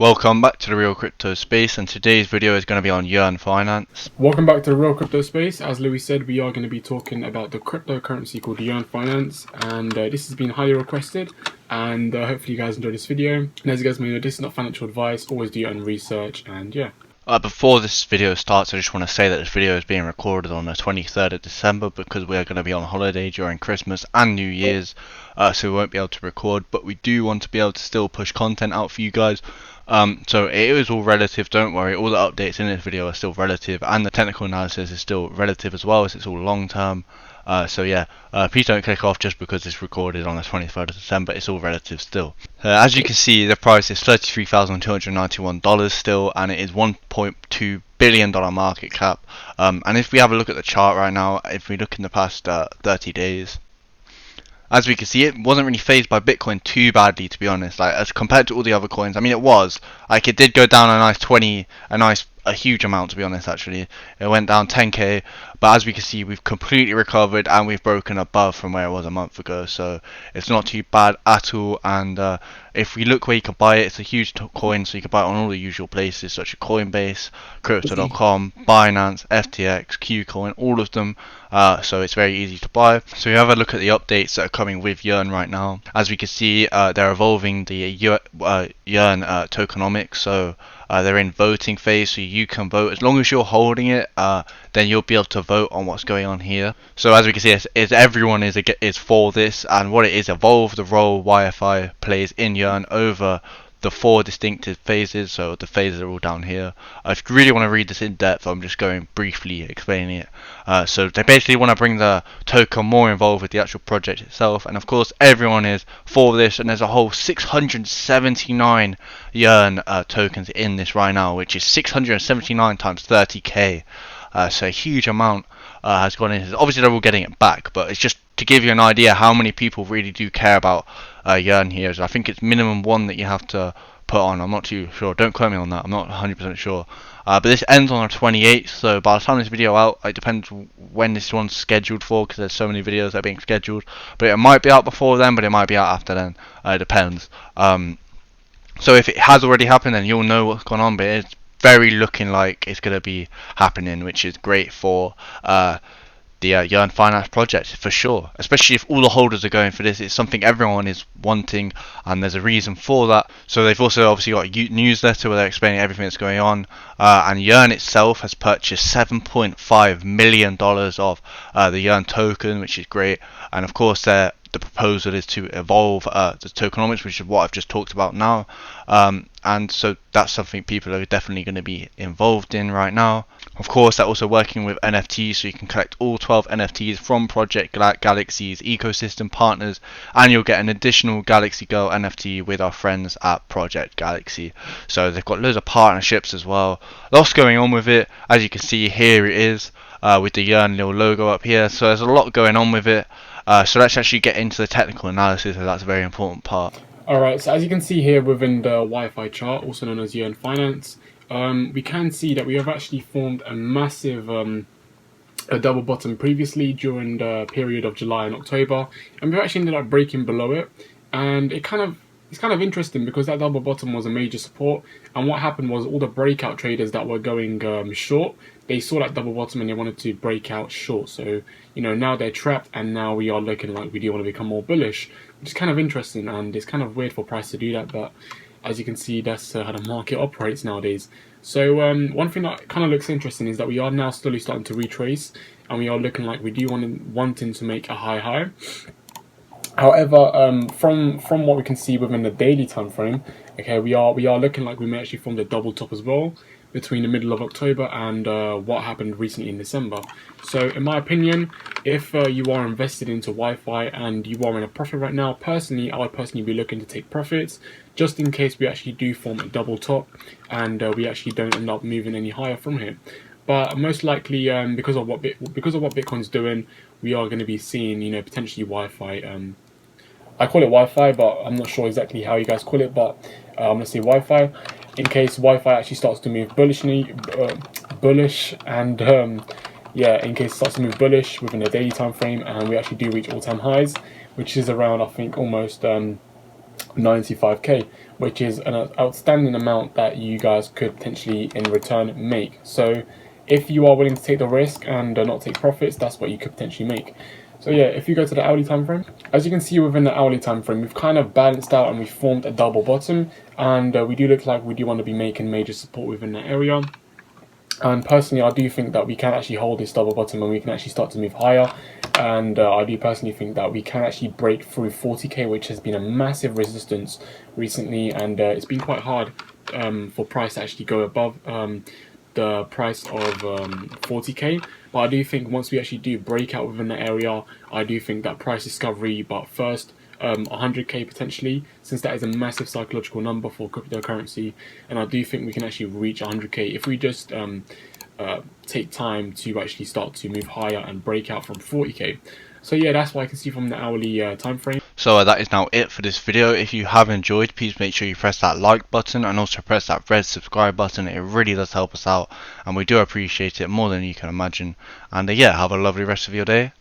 Welcome back to the Real Crypto Space, and today's video is going to be on Yearn Finance. Welcome back to the Real Crypto Space. As Louis said, we are going to be talking about the cryptocurrency called Yearn Finance, and this has been highly requested, and hopefully you guys enjoy this video. And as you guys may know, this is not financial advice, always do your own research, and yeah. Before this video starts, I just want to say that this video is being recorded on the 23rd of December because we are going to be on holiday during Christmas and New Year's, so we won't be able to record, but we do want to be able to still push content out for you guys. So it is all relative, don't worry, all the updates in this video are still relative, and the technical analysis is still relative as well, as it's all long term. So yeah, please don't click off just because it's recorded on the 23rd of December, it's all relative still. As you can see, the price is $33,291 still, and it is $1.2 billion market cap. And if we have a look at the chart right now, if we look in the past 30 days, as we can see, it wasn't really phased by Bitcoin too badly, to be honest. Like, as compared to all the other coins, I mean, it was. Like, it did go down a huge amount, to be honest, actually. It went down 10k, but as we can see, we've completely recovered and we've broken above from where it was a month ago, so it's not too bad at all. And if we look where you can buy it, it's a huge coin, so you can buy it on all the usual places such as Coinbase, Crypto.com, Binance, FTX, Qcoin, all of them. So it's very easy to buy. So you have a look at the updates that are coming with Yearn right now. As we can see, they're evolving the Yearn tokenomics, so they're in voting phase, so you can vote. As long as you're holding it, then you'll be able to vote on what's going on here. So as we can see, everyone is for this, and what it is, evolve the role YFI plays in Yearn over the 4 distinctive phases. So the phases are all down here. If you really want to read this in depth, I'm just going briefly explaining it. So they basically want to bring the token more involved with the actual project itself, and of course everyone is for this, and there's a whole 679 Yearn tokens in this right now, which is 679 times 30k. So a huge amount has gone in. Obviously they're all getting it back, but it's just to give you an idea how many people really do care about Yearn here. So I think it's minimum 1 that you have to put on. I'm not too sure, don't quote me on that, I'm not 100% sure. But this ends on the 28th, so by the time this video out, it depends when this one's scheduled for, because there's so many videos that are being scheduled. But it might be out before then, but it might be out after then, it depends. So if it has already happened, then you'll know what's gone on, but it's very looking like it's going to be happening, which is great for the Yearn Finance project for sure, especially if all the holders are going for this. It's something everyone is wanting, and there's a reason for that. So they've also obviously got a newsletter where they're explaining everything that's going on, and Yearn itself has purchased $7.5 million of the Yearn token, which is great. And of course the proposal is to evolve the tokenomics, which is what I've just talked about now, and so that's something people are definitely going to be involved in right now. Of course, they're also working with NFTs, so you can collect all 12 NFTs from Project Galaxy's ecosystem partners, and you'll get an additional Galaxy Girl NFT with our friends at Project Galaxy. So they've got loads of partnerships as well. Lots going on with it. As you can see, here it is with the Yearn little logo up here. So there's a lot going on with it. So let's actually get into the technical analysis, as that's a very important part. Alright, so as you can see here within the YFI chart, also known as Yearn Finance, we can see that we have actually formed a massive a double bottom previously during the period of July and October, and we've actually ended up breaking below it, and it's kind of interesting because that double bottom was a major support, and what happened was all the breakout traders that were going short, they saw that double bottom and they wanted to break out short. So now they're trapped, and now we are looking like we do want to become more bullish, which is kind of interesting, and it's kind of weird for price to do that, but as you can see, that's how the market operates nowadays. So one thing that kind of looks interesting is that we are now slowly starting to retrace, and we are looking like we do wanting to make a high. However, from what we can see within the daily time frame, okay, we are looking like we may actually form the double top as well between the middle of October and what happened recently in December. So in my opinion, if you are invested into YFI and you are in a profit right now, I would personally be looking to take profits just in case we actually do form a double top and we actually don't end up moving any higher from here. But most likely, because of what Bitcoin's doing, we are going to be seeing, potentially YFI. I call it YFI, but I'm not sure exactly how you guys call it. But I'm going to say YFI in case YFI actually starts to move bullish, and in case it starts to move bullish within the daily time frame, and we actually do reach all-time highs, which is around, I think, almost 95k, which is an outstanding amount that you guys could potentially in return make. So if you are willing to take the risk and not take profits, that's what you could potentially make. So yeah, if you go to the hourly time frame, as you can see within the hourly time frame, we've kind of balanced out and we formed a double bottom, and we do look like we do want to be making major support within that area. And personally, I do think that we can actually hold this double bottom and we can actually start to move higher. And I do personally think that we can actually break through 40k, which has been a massive resistance recently, and it's been quite hard for price to actually go above the price of 40k. But I do think once we actually do break out within that area, I do think that price discovery, but first 100k potentially, since that is a massive psychological number for cryptocurrency, and I do think we can actually reach 100k if we just take time to actually start to move higher and break out from 40k. So yeah, that's what I can see from the hourly time frame. So that is now it for this video. If you have enjoyed, please make sure you press that like button and also press that red subscribe button. It really does help us out and we do appreciate it more than you can imagine. And yeah, have a lovely rest of your day.